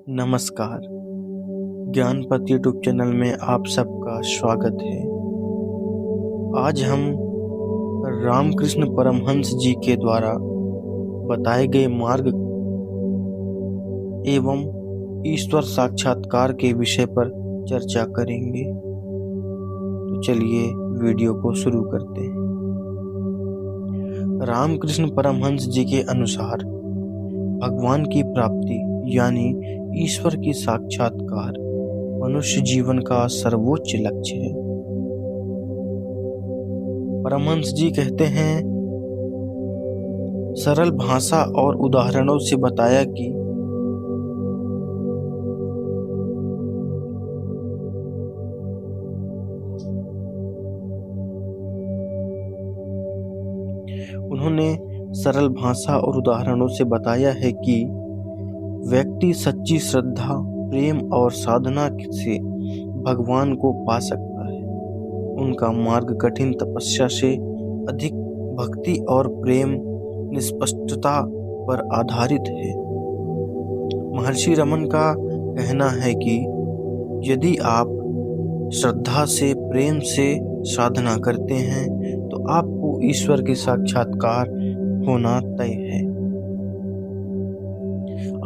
नमस्कार। ज्ञानपथ YouTube channel में आप सबका स्वागत है। आज हम रामकृष्ण परमहंस जी के द्वारा बताए गए मार्ग एवं ईश्वर साक्षात्कार के विषय पर चर्चा करेंगे। तो चलिए वीडियो को शुरू करते हैं। रामकृष्ण परमहंस जी के अनुसार भगवान की प्राप्ति यानी ईश्वर की साक्षात्कार मनुष्य जीवन का सर्वोच्च लक्ष्य है। परमहंस जी कहते हैं, सरल भाषा और उदाहरणों से बताया कि उन्होंने सरल भाषा और उदाहरणों से बताया है कि व्यक्ति सच्ची श्रद्धा, प्रेम और साधना से भगवान को पा सकता है। उनका मार्ग कठिन तपस्या से अधिक भक्ति और प्रेम निष्पक्षता पर आधारित है। महर्षि रमन का कहना है कि यदि आप श्रद्धा से, प्रेम से साधना करते हैं तो आपको ईश्वर के साक्षात्कार होना तय है।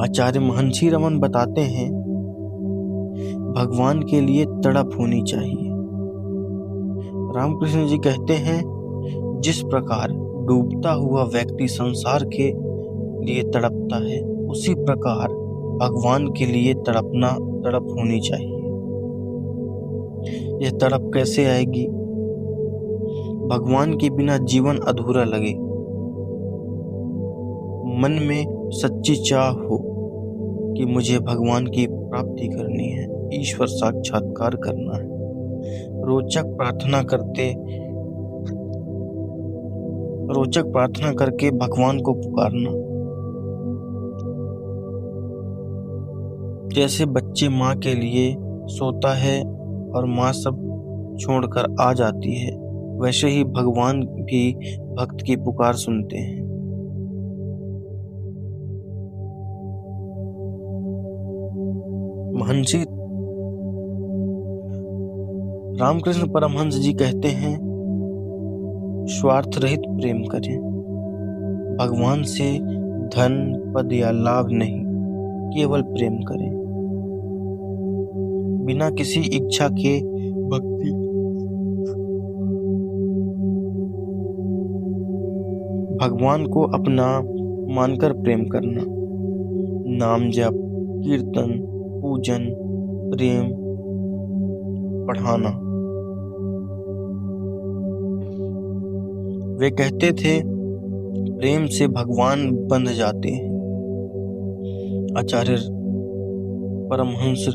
आचार्य महर्षि रमन बताते हैं, भगवान के लिए तड़प होनी चाहिए। रामकृष्ण जी कहते हैं, जिस प्रकार डूबता हुआ व्यक्ति संसार के लिए तड़पता है, उसी प्रकार भगवान के लिए तड़प होनी चाहिए। यह तड़प कैसे आएगी? भगवान के बिना जीवन अधूरा लगे, मन में सच्ची चाह हो कि मुझे भगवान की प्राप्ति करनी है, ईश्वर साक्षात्कार करना है। रोचक प्रार्थना करके भगवान को पुकारना। जैसे बच्चे माँ के लिए सोता है और माँ सब छोड़कर आ जाती है, वैसे ही भगवान भी भक्त की पुकार सुनते हैं। महर्षि रामकृष्ण परमहंस जी कहते हैं, स्वार्थ रहित प्रेम करें। भगवान से धन, पद या लाभ नहीं, केवल प्रेम करें। बिना किसी इच्छा के भक्ति भगवान को अपना मानकर प्रेम करना। नाम जप, कीर्तन, पूजन, प्रेम पढ़ाना। वे कहते थे, प्रेम से भगवान बंध जाते हैं। आचार्य परमहंस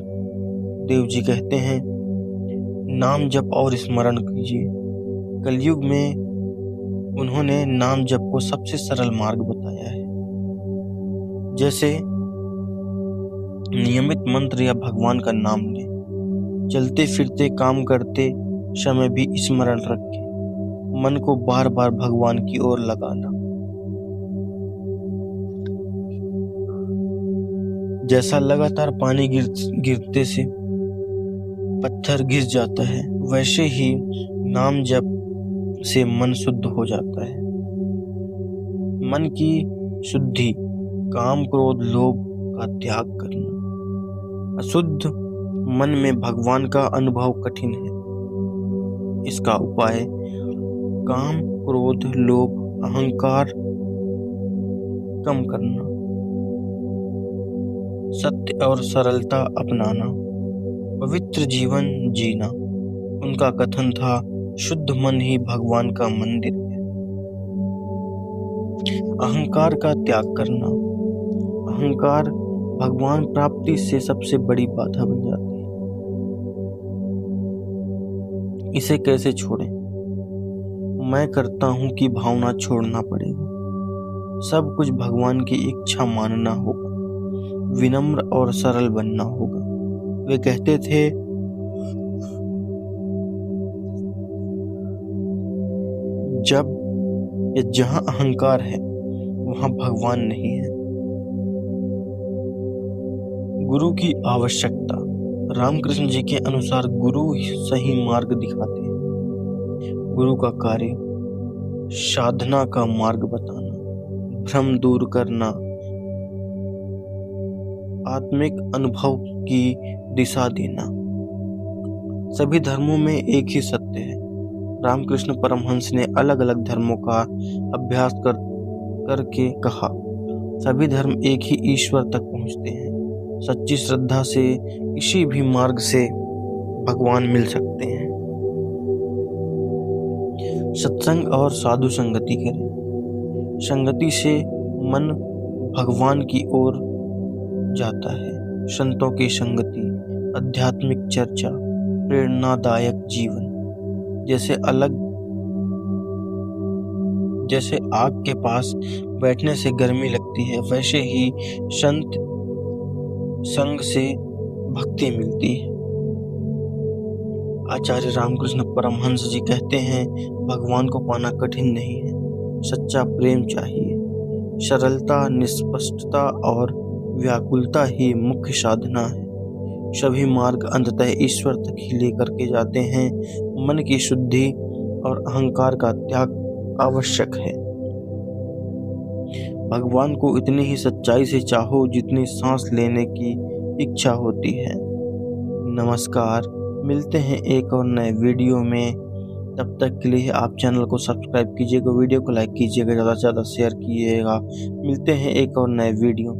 देव जी कहते हैं, नाम जप और स्मरण कीजिए। कलयुग में उन्होंने नाम जप को सबसे सरल मार्ग बताया है। जैसे नियमित मंत्र या भगवान का नाम लें। चलते फिरते काम करते समय भी स्मरण रखें। मन को बार बार भगवान की ओर लगाना। जैसा लगातार पानी गिरते से पत्थर घिस जाता है, वैसे ही नाम जप से मन शुद्ध हो जाता है। मन की शुद्धि, काम, क्रोध, लोभ का त्याग करना। अशुद्ध मन में भगवान का अनुभव कठिन है। इसका उपाय काम, क्रोध, लोभ, अहंकार कम करना, सत्य और सरलता अपनाना, पवित्र जीवन जीना। उनका कथन था, शुद्ध मन ही भगवान का मंदिर है। अहंकार का त्याग करना। अहंकार भगवान प्राप्ति से सबसे बड़ी बाधा बन जाती है। इसे कैसे छोड़ें? मैं करता हूं कि भावना छोड़ना पड़ेगा। सब कुछ भगवान की इच्छा मानना होगा। विनम्र और सरल बनना होगा। वे कहते थे, जहां अहंकार है वहां भगवान नहीं है। गुरु की आवश्यकता। रामकृष्ण जी के अनुसार गुरु सही मार्ग दिखाते हैं। गुरु का कार्य साधना का मार्ग बताना, भ्रम दूर करना, आत्मिक अनुभव की दिशा देना। सभी धर्मों में एक ही सत्य है। रामकृष्ण परमहंस ने अलग अलग धर्मों का अभ्यास करके कहा, सभी धर्म एक ही ईश्वर तक पहुंचते हैं। सच्ची श्रद्धा से किसी भी मार्ग से भगवान मिल सकते हैं। सत्संग और साधु संगति करें। संगति से मन भगवान की ओर जाता है। संतों की संगति, आध्यात्मिक चर्चा, प्रेरणादायक जीवन। जैसे आग के पास बैठने से गर्मी लगती है, वैसे ही संत संग से भक्ति मिलती है। आचार्य रामकृष्ण परमहंस जी कहते हैं, भगवान को पाना कठिन नहीं है, सच्चा प्रेम चाहिए। सरलता, निष्पक्षता और व्याकुलता ही मुख्य साधना है। सभी मार्ग अंततः ईश्वर तक ही लेकर के जाते हैं। मन की शुद्धि और अहंकार का त्याग आवश्यक है। भगवान को इतनी ही सच्चाई से चाहो जितनी सांस लेने की इच्छा होती है। नमस्कार, मिलते हैं एक और नए वीडियो में। तब तक के लिए आप चैनल को सब्सक्राइब कीजिएगा, वीडियो को लाइक कीजिएगा, ज़्यादा से ज़्यादा शेयर कीजिएगा। मिलते हैं एक और नए वीडियो।